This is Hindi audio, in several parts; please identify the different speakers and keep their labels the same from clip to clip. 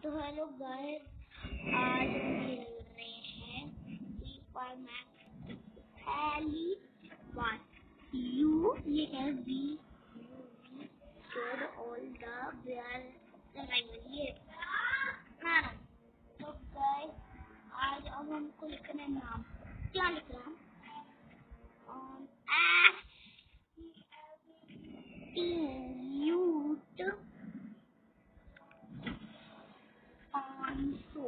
Speaker 1: तो हेलो गाइस, आज हम खेल रहे हैं फ्री फायर मैक्स पहली बार। ये है we should all the bear survival ये हाँ। तो गाइस आज अब हमको लिखना है नाम। क्या लिख रहा हूँ? so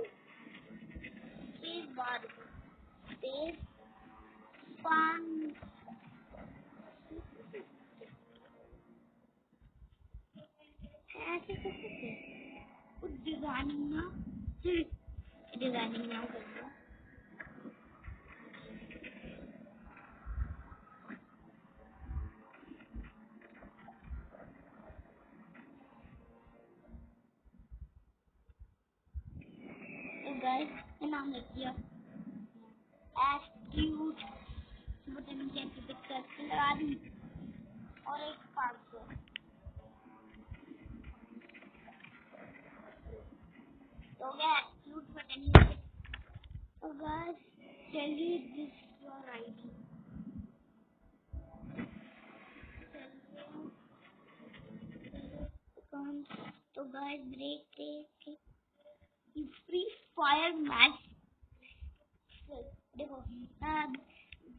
Speaker 1: एक बार space fun ऐसे कैसे कुछ डिजाइनिंग ना करना। तो गाइस मैं नाम लिख दिया एस्क्यूट बटन के एक्टिवेट लगा दी और एक 500 तो गया एस्क्यूट बटन। तो गाइस चलिए दिस योर आईडी तो guys break free fire match देखो आप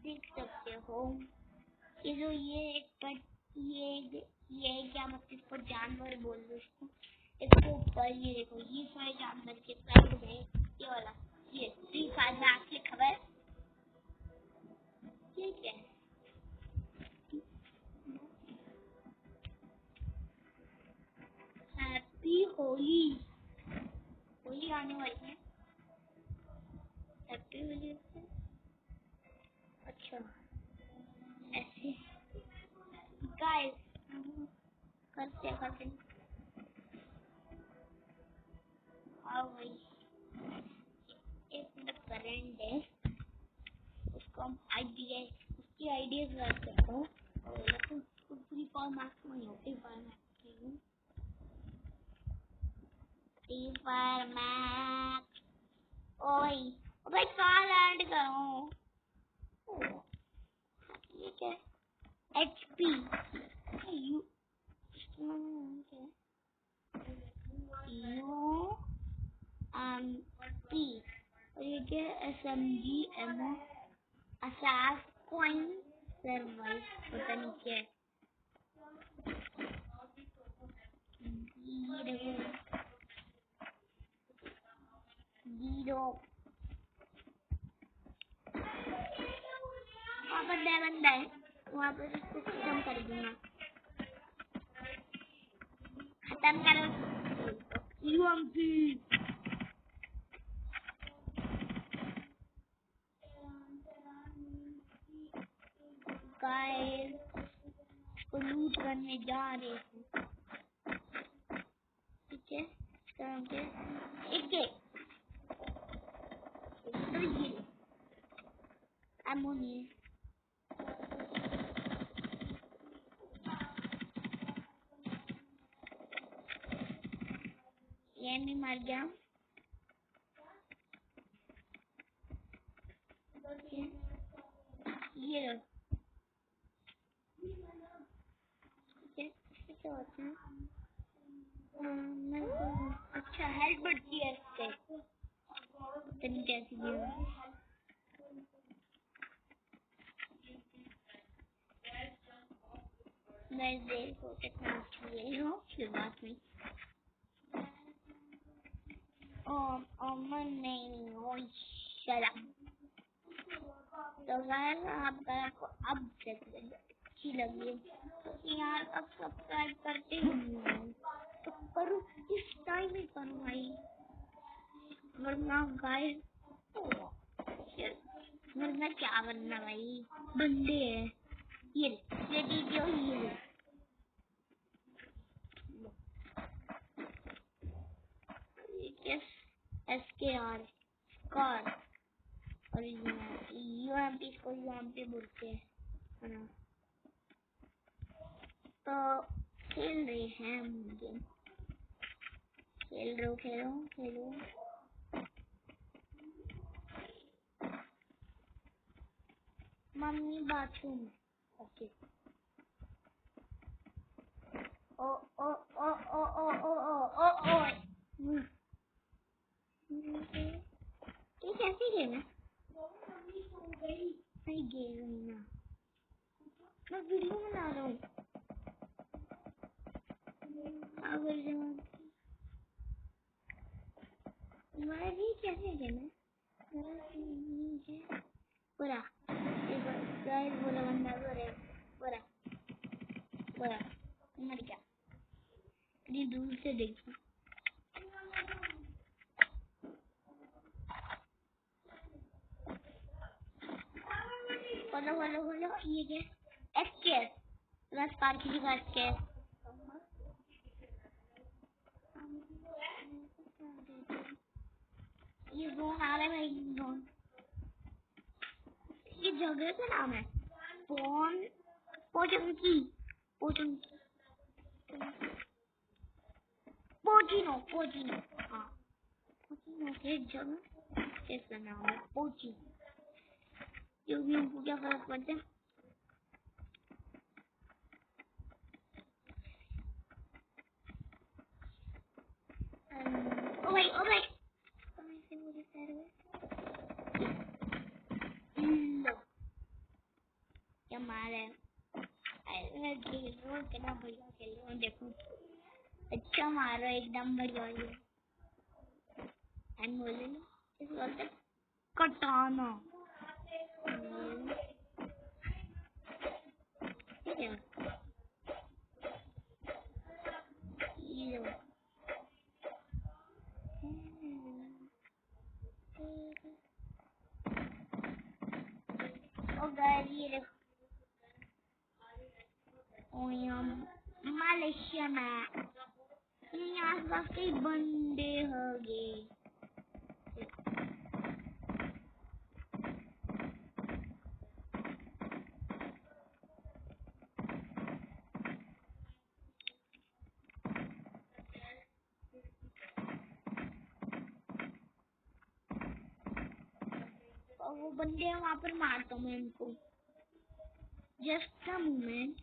Speaker 1: देख सकते हो ये जो ये क्या मतलब इसको जानवर बोल दो इसको ऊपर ये देखो ये सारे जानवर के साइड में ये वाला ये फ्री फायर मैच की खबर ठीक है। हैप्पी होली आने वाली है। हैप्पी होली अच्छा ऐसे गाइस करते आओ भाई एक मिनट करेंट है उसको हम उसकी आइडियाज रख सकते हो फ्री फायर मैक्स में हो फ्री फायर मैक्स ओए भाई कहाँ लैंड करूँ? ये क्या HP यू UMP और ये क्या SMG एमओ असास पॉइंट सर्वाइव पता नहीं क्या है। ये देखो 0 वहाँ पर बंदा है वहाँ पर इसको खत्म कर दूंगा। खत्म करो UMP गाइस इसको लूट करने जा रहे हैं ठीक है। तो ये अमोनी ये भी मर गया ये लो क्या होता है अच्छा हेल्प बढ़ती है इससे इतनी कैसी दी मैं देर को कितना ले लो फिर बात में अमन नहीं हो चला तो गाइस आपको अब से अच्छी लगी तो यार अब सब्सक्राइब करते हैं तो करो इस टाइम ही करो भाई वरना गाइस वरना क्या वरना भाई बंदे हैं ये वीडियो ये SKR स्कार और UMP को UMP बोलते हैं ना। तो खेल रहे हैं हम गेम खेलो। Mummy bathroom. ओके। ओ ओ ओ ओ ओ ओ ओ ओ ओ। ये कैसी गेम है? नहीं गेम ना, मैं वीडियो बना रहा हूँ। मैं भी कैसे गेम है? पूरा बोला बंदा पूरा मर गया। इतनी दूर से देखो। बोलो ये क्या? एस्केप प्लस पार्किंग का एस्केप। ये जोन आ रहा है भाई, जोन। ये जगह का नाम है पोचंकी पोचिनो। हाँ पोचिनो एक जगह इसका नाम है पोची। क्योंकि हमको क्या फर्क पड़ता है? ओ भाई लो क्या मार है? मैं खेल रहा हूँ कितना बढ़िया खेल रहा हूँ, देखो अच्छा मार रहा है एकदम बढ़िया। एंड बोले ना इस बोलते कटाना। ठीक है ये लो। ओ गाइस ये देखो मलेशिया में यहाँ आसपास कई बंदे होंगे। और वो बंदे वहाँ पर मारता हूँ मैं उनको। Just a moment.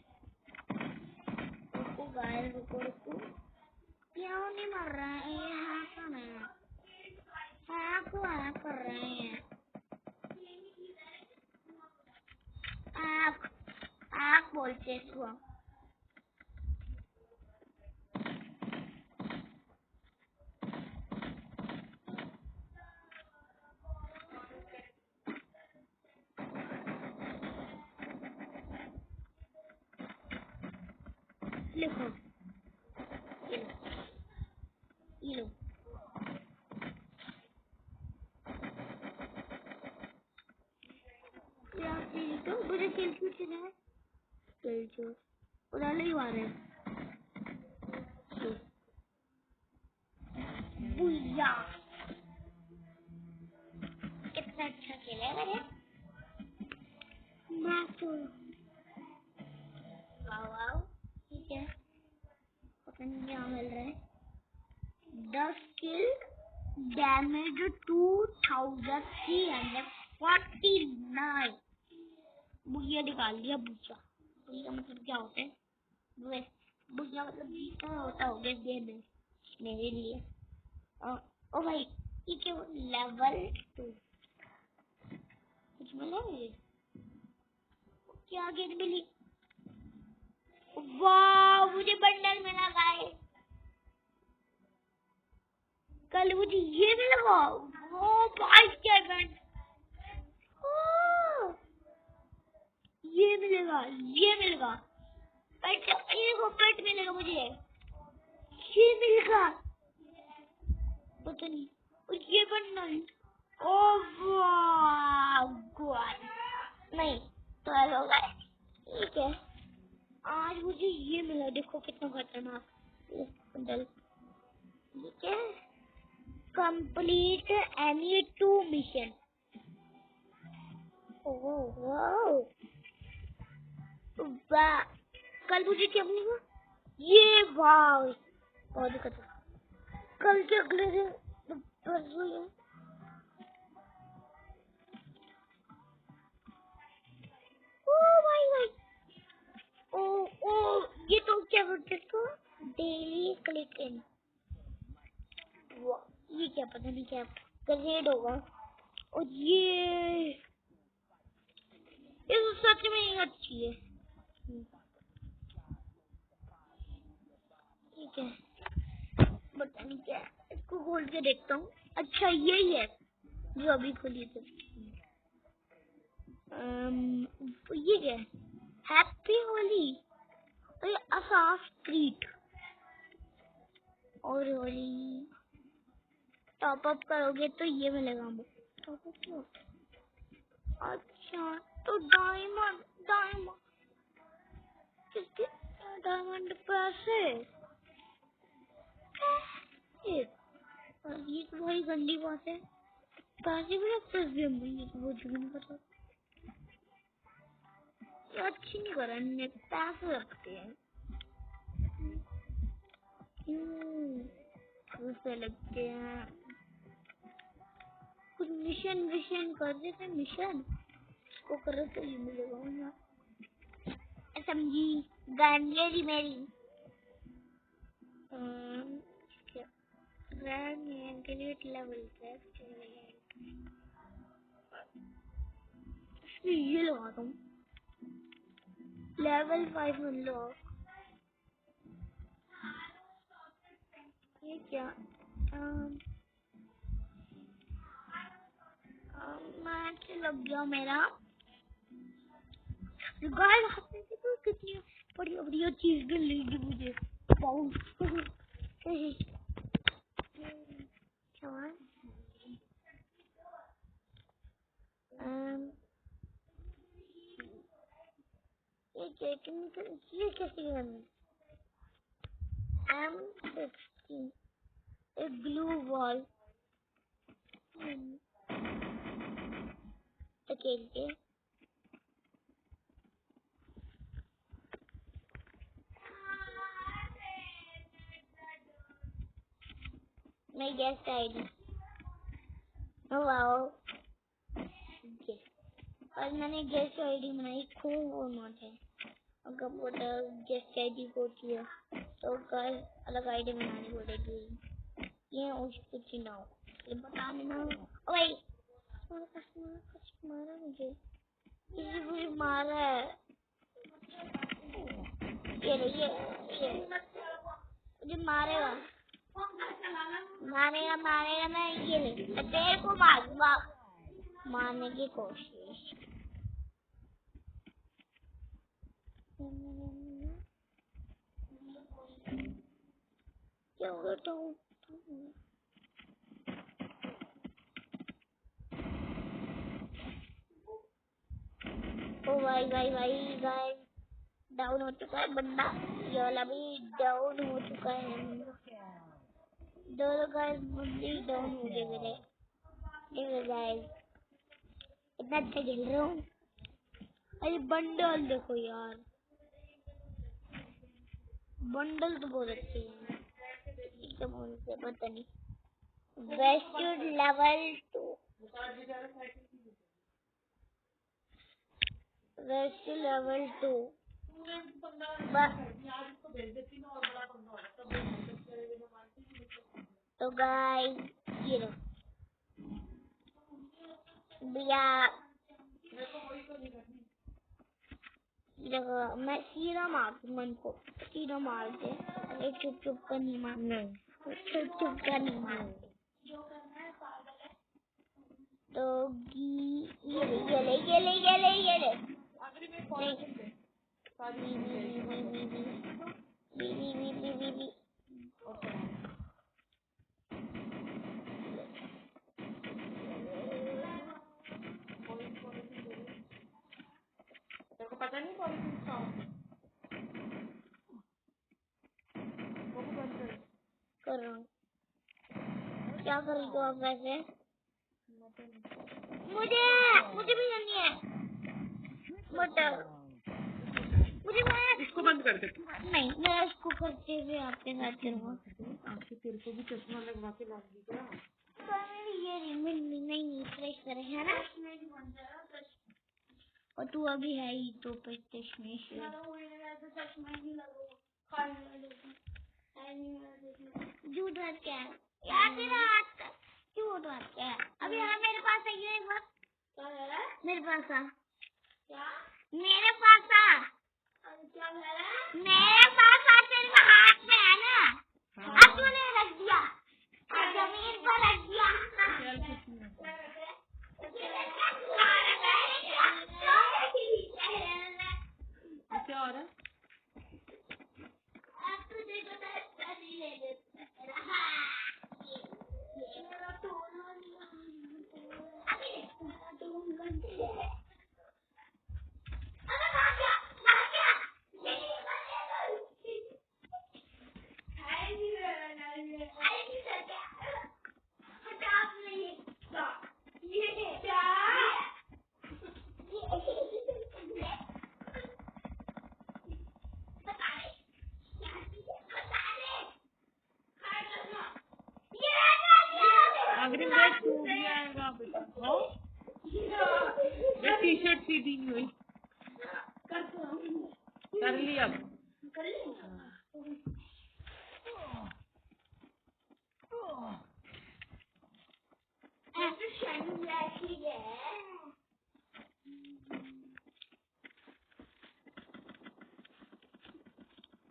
Speaker 1: रुको गाइस रुको। क्यों नहीं मर रहा है? ये हैक कर रहे हैं। आँख बोलते इसको। लिखो ये लो। यार तो मुझे खेल क्यों चला है? खेल जो उड़ाने ही मारे बुया। कितना अच्छा खेला है मैंने। मैं तो वाव ठीक है। पता नहीं क्या मिल रहा है। 10 किल डैमेज 2349। बुया निकाल दिया। बुया मतलब क्या होता है? बुया मतलब जीतना होता होगा इस गेम में मेरे लिए। ओ भाई ये क्या लेवल 2 कुछ मिला मुझे? क्या गेम मिली? वाह मुझे बंडल मिला गाइस। कल मुझे ये मिला। वो भाई क्या बंडल। ये मिलेगा पेट। ये वो पेट मिलेगा मुझे। ये मिलेगा पता नहीं। और ये बंडल ओ वाह गॉड नहीं तो हेलो गाइस ठीक है। आज मुझे ये मिला देखो कितना खतरनाक बंडल। ठीक है complete any 2 mission. Oh wow वाह। कल मुझे क्या मिलेगा? ये वाह बहुत खतरनाक। कल के अगले दिन परसों है। ओ भाई ओ ये तो क्या बोलते इसको, डेली क्लिक इन। ये क्या पता नहीं क्या ग्रेड होगा। और ये तो सच में ही अच्छी है। ठीक है, पता नहीं क्या, इसको खोल के देखता हूँ। अच्छा यही है जो अभी खुली थी। ये क्या है, हैप्पी होली असाफ ट्रीट और होली टॉप अप करोगे तो ये मिलेगा। टॉप अप क्यों? अच्छा तो डायमंड किसके डायमंड पैसे ये तो भाई गंदी बात है। पैसे भी लगते हैं ये तो मुझे भी नहीं पता। ये अच्छी नहीं कर रहे, पैसे लगते हैं। पैसे लगते हैं। कुछ मिशन कर देते, मिशन को करो तो ये मिलेगा। समझी गांधी मेरी लेवल ये लगाता हूँ लेवल 5 अनलॉक। ये क्या मैच लग गया मेरा। गाइस तो कितनी बढ़िया बढ़िया चीज मिल रही मुझे। ये कैसे M16 एक ग्लू वॉल खेलते। मैं गेस्ट आईडी वाओ और मैंने गेस्ट आईडी बनाई खूब वो नोट है। अगर वो गेस्ट आईडी होती है तो कल अलग आईडी बनानी पड़ेगी। ये उस कुछ ना हो ये बताने ना। ओए कुछ मारा मुझे, किसी मुझे मारा है। ये मुझे मारेगा मैं ये ले तेरे को मारूंगा। मारने की कोशिश क्या करता हूँ। ओ भाई गाइस डाउन हो चुका है बंदा। ये वाला भी डाउन हो चुका है। दोनों गाइस बंदे डाउन हो गए मेरे। देखो गाइस इतना अच्छा खेल रहा हूँ। अरे बंडल देखो यार, बंडल तो बहुत अच्छे हैं। एकदम उनसे पता नहीं वेस्ट लेवल 2 वेस्ट लेवल 2 तो गाइस ये लो भैया देखो मैं सीधा मार मन को सीधा मार दे। अरे चुप का नहीं मारना, चुप का नहीं मारना। तो ये ले पता नहीं कर रहा हूँ। क्या कर रही हो आप वैसे? मुझे भी करनी है मटर। मुझे मैं इसको बंद कर दे। नहीं मैं इसको करते हुए आपके साथ करूँगा।
Speaker 2: तेरे को भी चश्मा लगवा के लाऊंगी क्या?
Speaker 1: तो मेरी ये रिमिन नहीं फ्रेश करे है ना, और तू अभी है ही तो चश्मे से झूठ बात क्या है यार, तेरा हाथ झूठ बात क्या है? अभी हाँ मेरे पास है ये बात, मेरे पास आ, मेरे पास आ, मेरे पास आ, तेरे हाथ में है ना, अब तूने रख दिया जमीन पर रख दिया।
Speaker 2: क्या हो रहा है? अग्रिम बैग टूट जाएगा बेटा। हाँ टी शर्ट सीधी नहीं हुई, कर ली अब।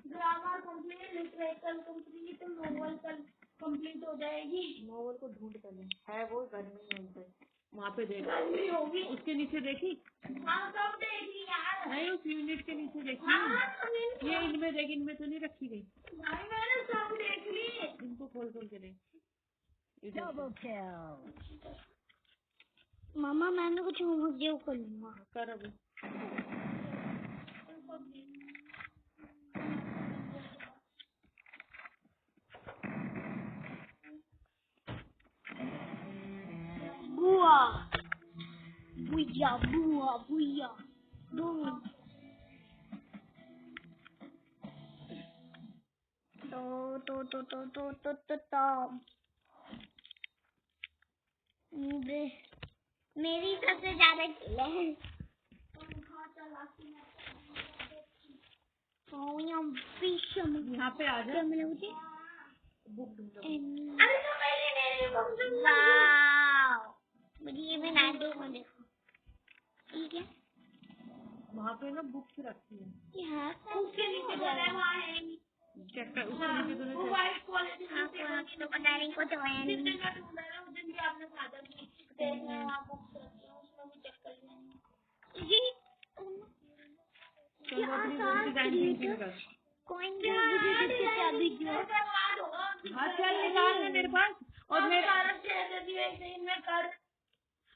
Speaker 1: Grammar complete, literature complete, novel complete हो जाएगी।
Speaker 2: नोवेल को ढूंढ कर ले, है वो घर में ही है, वहाँ पे देख,
Speaker 1: गर्मी होगी
Speaker 2: उसके नीचे देखी?
Speaker 1: हाँ कब देखी यार?
Speaker 2: नहीं उस यूनिट के नीचे देखी। ये इनमें देख, इनमें तो नहीं रखी गई।
Speaker 1: भाई मैंने सब देख ली।
Speaker 2: इनको खोल खोल के देख।
Speaker 1: मामा मैंने कुछ होमवर्क कर लूंगा।
Speaker 2: कर अभी।
Speaker 1: बुआ बुआ बुआ बुआ मेरी सबसे ज्यादा किल है।
Speaker 2: यहाँ पे आ जा।
Speaker 1: मिला मुझे
Speaker 2: बुक ढूंढो।
Speaker 1: अरे तो मेरी वाव, मुझे ये मैं ना दो मुझे ठीक है।
Speaker 2: वहाँ पे ना बुक्स रखी है।
Speaker 1: यहाँ उसके नीचे तो है, वहाँ है नहीं।
Speaker 2: चेक कर, उसके नीचे तो नहीं।
Speaker 1: वाइट क्वालिटी तो पता नहीं कुछ है नहीं। जिस दिन मैं ढूंढ रहा हूँ उस दिन भी आपने खादा की देखने वहाँ बुक्स रखी हैं, उसमें भी चेक कर लेंगे। ये
Speaker 2: चलो अपनी डिजाइन थिंकिंग कर।
Speaker 1: कॉइन जो मुझे देख के क्या बीच में
Speaker 2: हाँ चल निकाल ले मेरे पास। और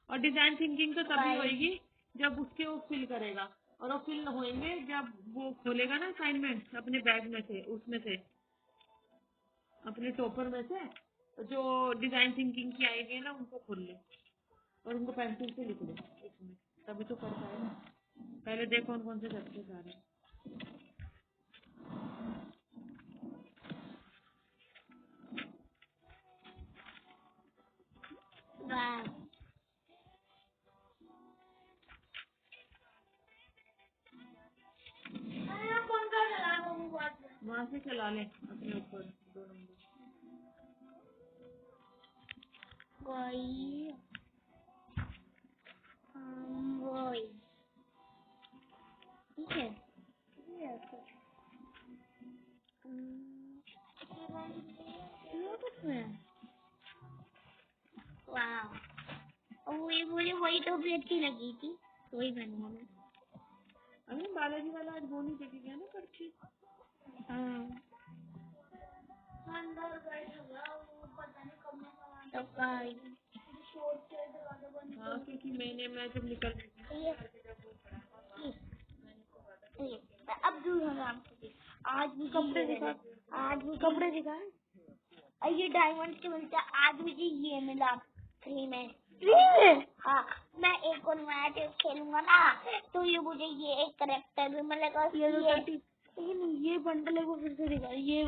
Speaker 2: और डिजाइन थिंकिंग तो तभी होएगी जब उसके वो फिल करेगा, और वो फिल होएंगे जब वो खोलेगा ना असाइनमेंट अपने बैग में से, उसमें से अपने टॉपर में से जो डिजाइन थिंकिंग की आएगी है ना उनको खोल ले और उनको पेंसिल से लिख ले इसमें, तभी तो कर पाएगा। पहले देखो कौन कौन से सक्सेस आ रहे हैं। वहाँ से चला ले अपने ऊपर 2 नंबर।
Speaker 1: वही ठीक है। वाह, वही मुझे वही तो भी अच्छी लगी थी, वही बनवा मैं।
Speaker 2: अरे बालाजी वाला आज वो नहीं देखे गया ना पर्ची।
Speaker 1: अंदर बैठा वो पता नहीं कब मैं
Speaker 2: हाँ क्योंकि मैं जब निकल
Speaker 1: अब दूर आज भी कपड़े दिखा, आज भी कपड़े दिखा। ये डायमंड के मिलता है, आज मुझे ये मिला फ्री में। हाँ मैं एक और मैच खेलूंगा ना तो ये मुझे ये एक करेक्टर भी मिलेगा। लेकिन ये बंडल को फिर से दिखा, ये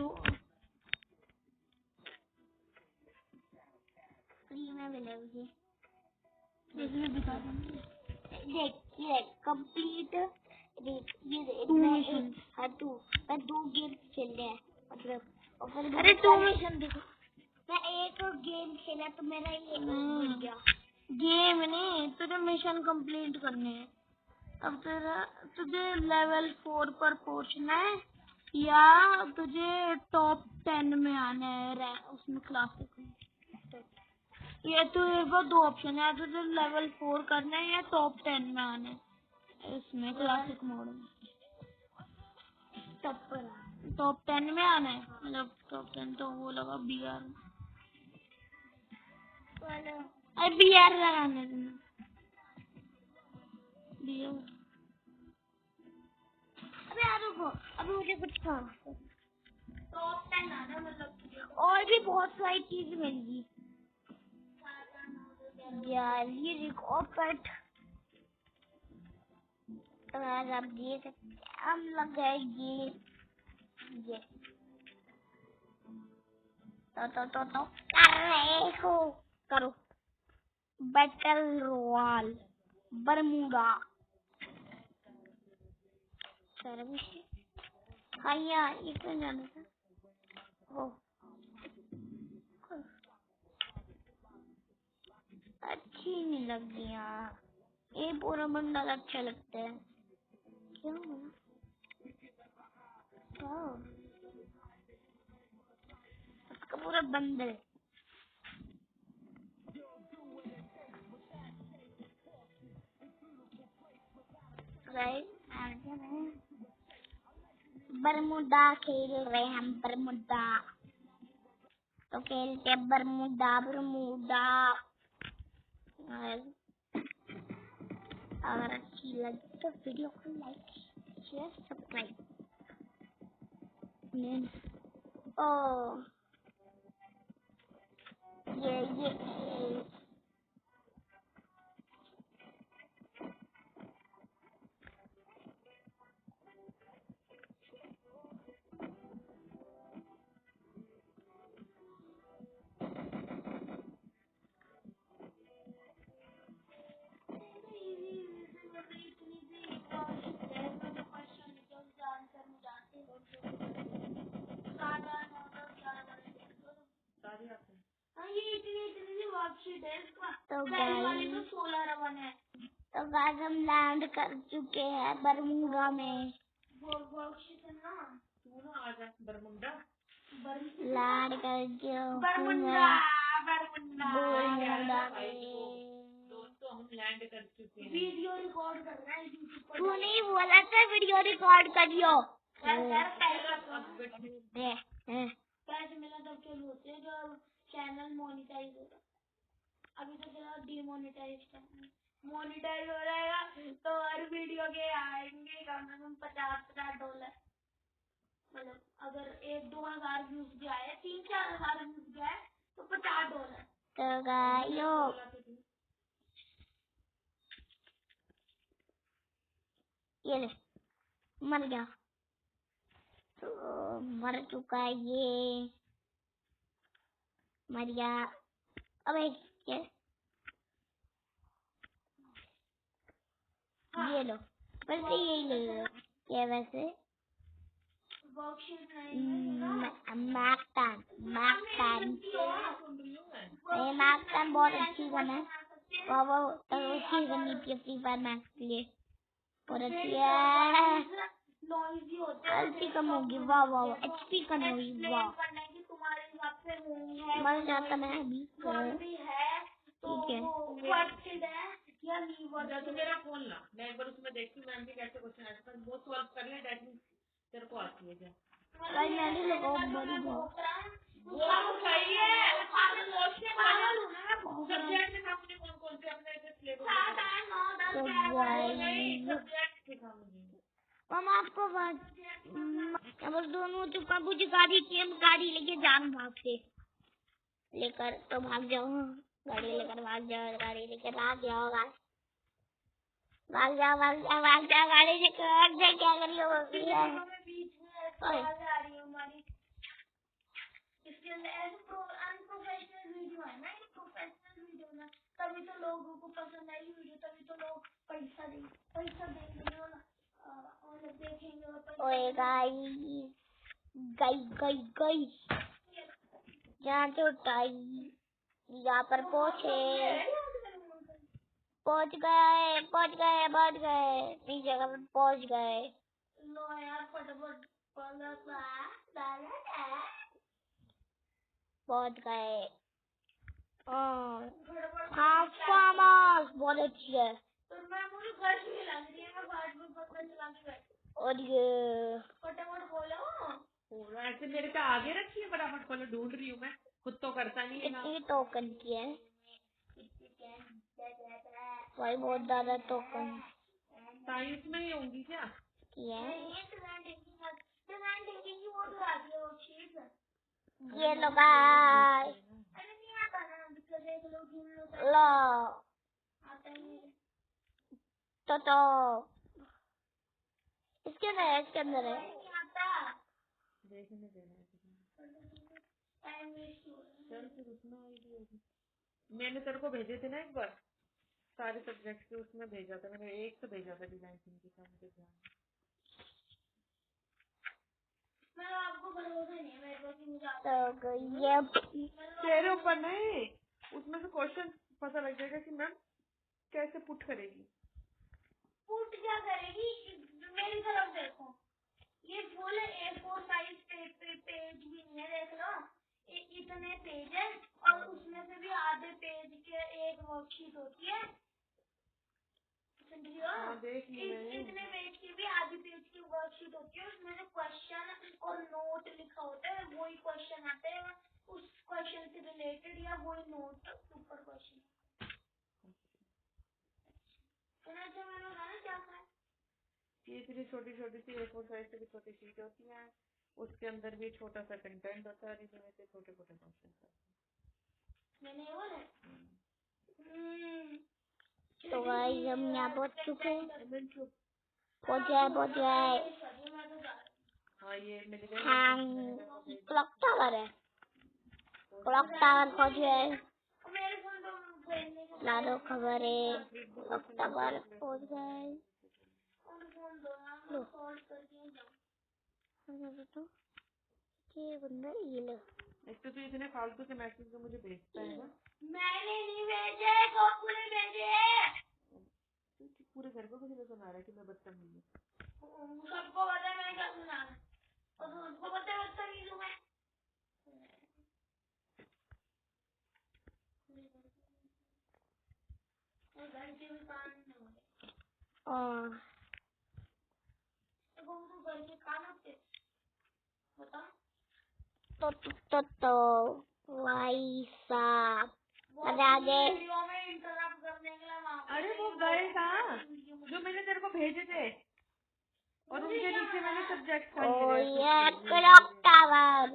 Speaker 1: फ्री में मिलेगी। इसमें दिखा देंगे। देख ये कंप्लीट ये हाँ तू मैं 2 गेम खेले हैं मतलब और फिर अरे 2 मिशन देखो मैं एक गेम खेला तो मेरा ये मिल गया। गेम नहीं तुझे मिशन कंप्लीट करने हैं। अब तेरा तुझे लेवल 4 पर पहुंचना है या तुझे टॉप 10 में आना है उसमें क्लासिक में। ये तो वो 2 ऑप्शन है तुझे लेवल 4 करना है या टॉप 10 में आना है इसमें क्लासिक मोड में। टॉप 10 में आना है मतलब टॉप 10 तो वो लगा BR अरे BR लगाने तुमने BR। अबे यार रुको अभी मुझे कुछ काम टॉप 10 आना मतलब और भी बहुत सारी चीज मिलेगी यार ये रिकॉर्ड कट तो यार आप देख सकते हम लग गए ये तो कर रहे हो करो बैटल रॉयल बरमूडा सर्विस। हाँ यार ये क्यों जाना था ओ अच्छी नहीं लगती यार ये पूरा बंडल अच्छा लगता है क्यों उसका पूरा बंडल बरमूडा खेल रहे हम बरमूडा तो खेलते बरमूडा बरमूडा अगर अच्छी लगी तो वीडियो को लाइक शेयर सब्सक्राइब। ओ ये तो गाइस हम लैंड कर चुके हैं बरमूडा में लैंड कर
Speaker 2: दोस्तों हम लैंड कर चुके हैं।
Speaker 1: वीडियो रिकॉर्ड कर रहा है तू नहीं बोला था वीडियो रिकॉर्ड करियो पैसे मिला तब चलो होते हैं जब चैनल मोनिटाइज होगा। अभी तो तेरा डिमोनेटाइज मोनिटाइज हो जाएगा तो हर वीडियो के आएंगे कम से कम $50 मतलब अगर 1-2 हजार व्यूज भी आए 3-4 हजार व्यूज भी आए तो $50 तो गाइयो ये ले मर गया तो मर चुका है ये मर गया। अबे ये लो वैसे यही ले लो ये वैसे मैकटन बहुत अच्छी गन है वो अच्छी करनी थी फ्री फायर मैक्स के लिए और अच्छी है एचपी कम होगी वाह वाह एचपी कम होगी वाह मर जाता मैं अभी ठीक है
Speaker 2: तो मेरा फोन ला मैं एक बार उसमें देखती हूँ मैम के कैसे क्वेश्चन आंसर वो सॉल्व कर ले डेट मींस तेरे को आती है क्या
Speaker 1: भाई मैंने लगाओ बड़ी
Speaker 2: वो तो सही है सब्जेक्ट में आपने कौन से अपने सिलेबस सब्जेक्ट सिखा मुझे
Speaker 1: हम आपको बस दोनों तो बाबू जी गाड़ी की हम गाड़ी लेके जान भागते लेकर तो भाग जाओ गाड़ी लेकर भाग जाओ गाड़ी लेकर भाग जाओ भाग जाओ गाड़ी लेकर भाग जाओ क्या करियो अनप्रोफेशनल वीडियो है ना गए गाइस, गई यहाँ से उठाई, यहाँ पर पहुंच गए, पहुंच गए, इस जगह पर पहुंच गए। लो यार फटाफट पहुंच गए। हाँ फार्म हाउस बहुत अच्छी है। तो मैं मुझे घर भी लग रही है, मैं बाहर में पकड़ चलाने बैठी। और ये फटाफट बोलो।
Speaker 2: ऐसे मेरे पे आगे रखी है, फटाफट खोलो, ढूंढ रही हूँ मैं, खुद तो करता नहीं है ना।
Speaker 1: कितनी टोकन की है भाई? बहुत ज्यादा टोकन
Speaker 2: साइंस में ही होंगी क्या?
Speaker 1: की है। ये लो गाइस, लो तो इसके अंदर है
Speaker 2: देखने देना चल फिर उसमें आएगी। मैंने तेरे को भेजे थे ना एक बार सारे सब्जेक्ट के, उसमें भेजा था मैंने, एक तो भेजा था डिजाइन थिंकिंग का, मुझे ध्यान
Speaker 1: तो ये
Speaker 2: तेरे ऊपर नहीं, उसमें से क्वेश्चन पता लग जाएगा कि मैम कैसे पुट करेगी।
Speaker 1: पुट क्या करेगी? मेरी तरफ देखो, ये फुल A4 साइज पेज भी नहीं है, देख लो इतने पेज है, और उसमें से भी आधे पेज के एक वर्कशीट होती है, समझियो। इतने पेज की भी आधी पेज की वर्कशीट होती है, उसमें जो क्वेश्चन और नोट लिखा होता है वही क्वेश्चन आते हैं, उस क्वेश्चन से रिलेटेड या वही नोट ऊपर क्वेश्चन। अच्छा मैंने बताया क्या था?
Speaker 2: ये इतनी छोटी छोटी सी A4 साइज से भी छोटी शीट होती है, उसके अंदर भी छोटा सा कंटेंट होता है, इसमें से छोटे छोटे क्वेश्चन
Speaker 1: मैंने वो ना तो गाइस हम यहाँ पहुंच चुके हैं, पहुंच गए।
Speaker 2: हाँ ये मिल गए।
Speaker 1: हाँ क्लॉक टावर है, क्लॉक टावर पहुंच गए। ला दो खबर है, क्लॉक टावर पहुंच गए। लो तो ये बंदा ये लो।
Speaker 2: एक तो तू इतने फालतू के मैसेज तो मुझे भेजता है ना।
Speaker 1: मैंने नहीं भेजे, कौन ने भेजे?
Speaker 2: तू पूरे घर को मुझे सुना रहा है कि मैं बदतमीज हूँ।
Speaker 1: सबको पता है मैं क्या सुना रहा, और उसको पता है बदतमीज हूँ मैं। घर के भी काम नहीं हो रहे। तो घर के काम होते बता। तो भाई साहब आगे।
Speaker 2: अरे वो गए कहाँ जो मैंने तेरे को भेजे थे, और उनके नीचे मैंने सब्जेक्ट
Speaker 1: ओ ये क्लॉक टावर।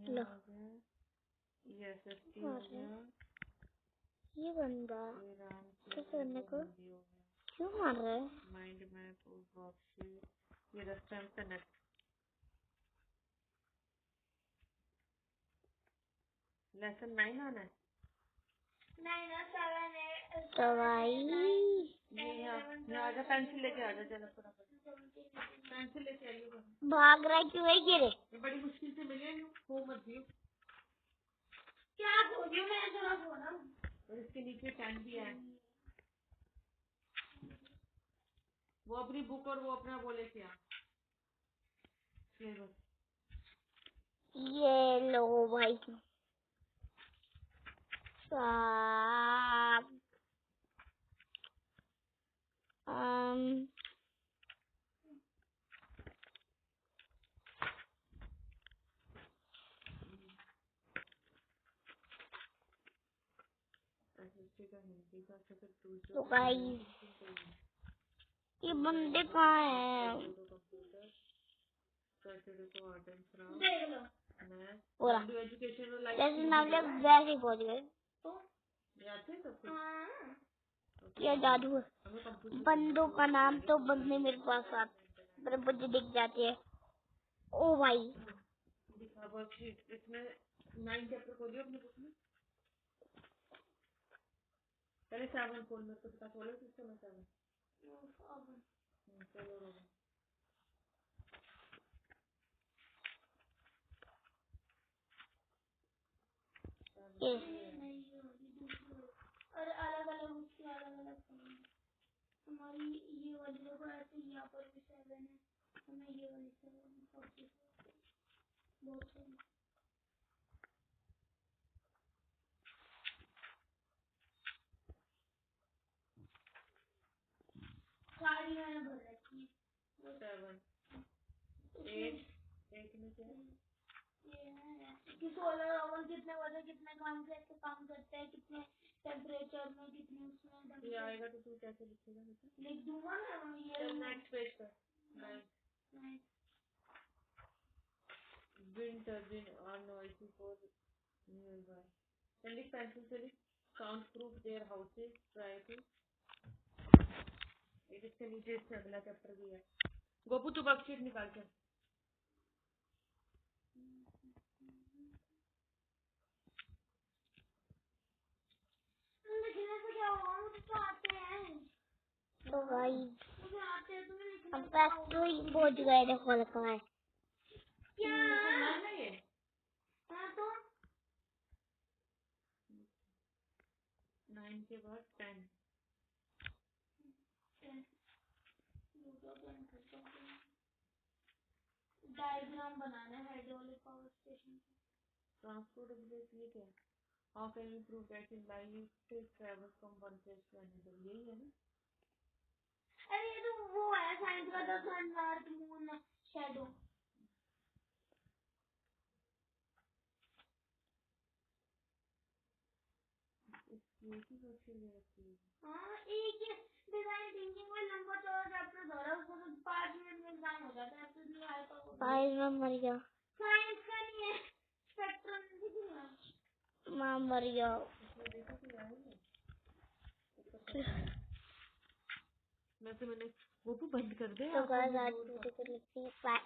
Speaker 1: लो ये बंदा करने को क्यों मार रहा है?
Speaker 2: माइंड मैप वर्कशीट, ये रास्ता कनेक्ट। लेसन 9 आना है।
Speaker 1: 9 और 7 है तो भाई
Speaker 2: यहाँ आजा, पेंसिल लेके आजा, चलो पेंसिल लेके आइए।
Speaker 1: भाग रहा क्यों है गिरे?
Speaker 2: ये बड़ी मुश्किल से मिले, हो मत दियो।
Speaker 1: क्या बोलियो, मैं थोड़ा बोला।
Speaker 2: और इसके नीचे पेन भी है, वो अपनी बुक और वो अपना बोले क्या।
Speaker 1: ये लो भाई साहब। तो गाइस ये बंदे कहाँ हैं? देख लो पूरा जैसे नाम ले वैसे ही पहुंच गए। क्या जादू है? बंदों का नाम तो बंदे मेरे पास आते, मेरे मुझे दिख जाते हैं। ओ भाई
Speaker 2: इसमें 9 चैप्टर खोलियो अपनी बुक में, पहले 7 खोल, मैं तो बता खोलो किसको मैं 7। चलो रोको।
Speaker 1: और अलग अलग उसकी अलग अलग हमारी ये वाली देखो ऐसे यहाँ पर भी 7 है, हमें ये वाली 7 बहुत सही। सारी मैंने भर रखी है
Speaker 2: 7 8 8 में से
Speaker 1: कि सोलर ओवन कितने बजे कितने काम कैसे काम करते हैं, कितने टेम्परेचर में, कितने उसमें
Speaker 2: ये आएगा तो तू कैसे लिखेगा बेटा?
Speaker 1: लिख दूंगा ना ये।
Speaker 2: चल नेक्स्ट पेज पर। Nice. Wind turbine are noisy for nearby. Can you pencil से लिख soundproof their houses try to। एक इसके नीचे इससे अगला चैप्टर भी है। गोपू तू वर्कशीट निकाल के।
Speaker 1: लिखने से क्या होगा, मुझे तो आते हैं। तो भाई मुझे आते हैं, तुम्हें लिखने अब बस तो ही पहुंच गए, देखो लिखा है क्या
Speaker 2: ये
Speaker 1: हाँ तो
Speaker 2: 9 के बाद 10।
Speaker 1: डायग्राम बनाना है हाइड्रोलिक पावर स्टेशन का।
Speaker 2: ट्रांसपोर्ट ये क्या है? How can you prove that in light travel from one place to another, यही है ना?
Speaker 1: अरे ये तो वो है साइंस का, the sun earth moon shadow.
Speaker 2: इसकी वर्कशीट ले रखी है।
Speaker 1: हाँ एक डिजाइन थिंकिंग में लंबा चौड़ा चैप्टर धरा, उसको तो 5 मिनट में एग्जाम हो जाता है, तो नहीं आया तो 5 में मर गया। साइंस का नहीं है, स्पेक्ट्रम की मां मर गया।
Speaker 2: इसमें देखो तो यार वैसे मैंने गोपू बंद कर दे।
Speaker 1: तो गाइस आज वीडियो को लिखते हैं बाय।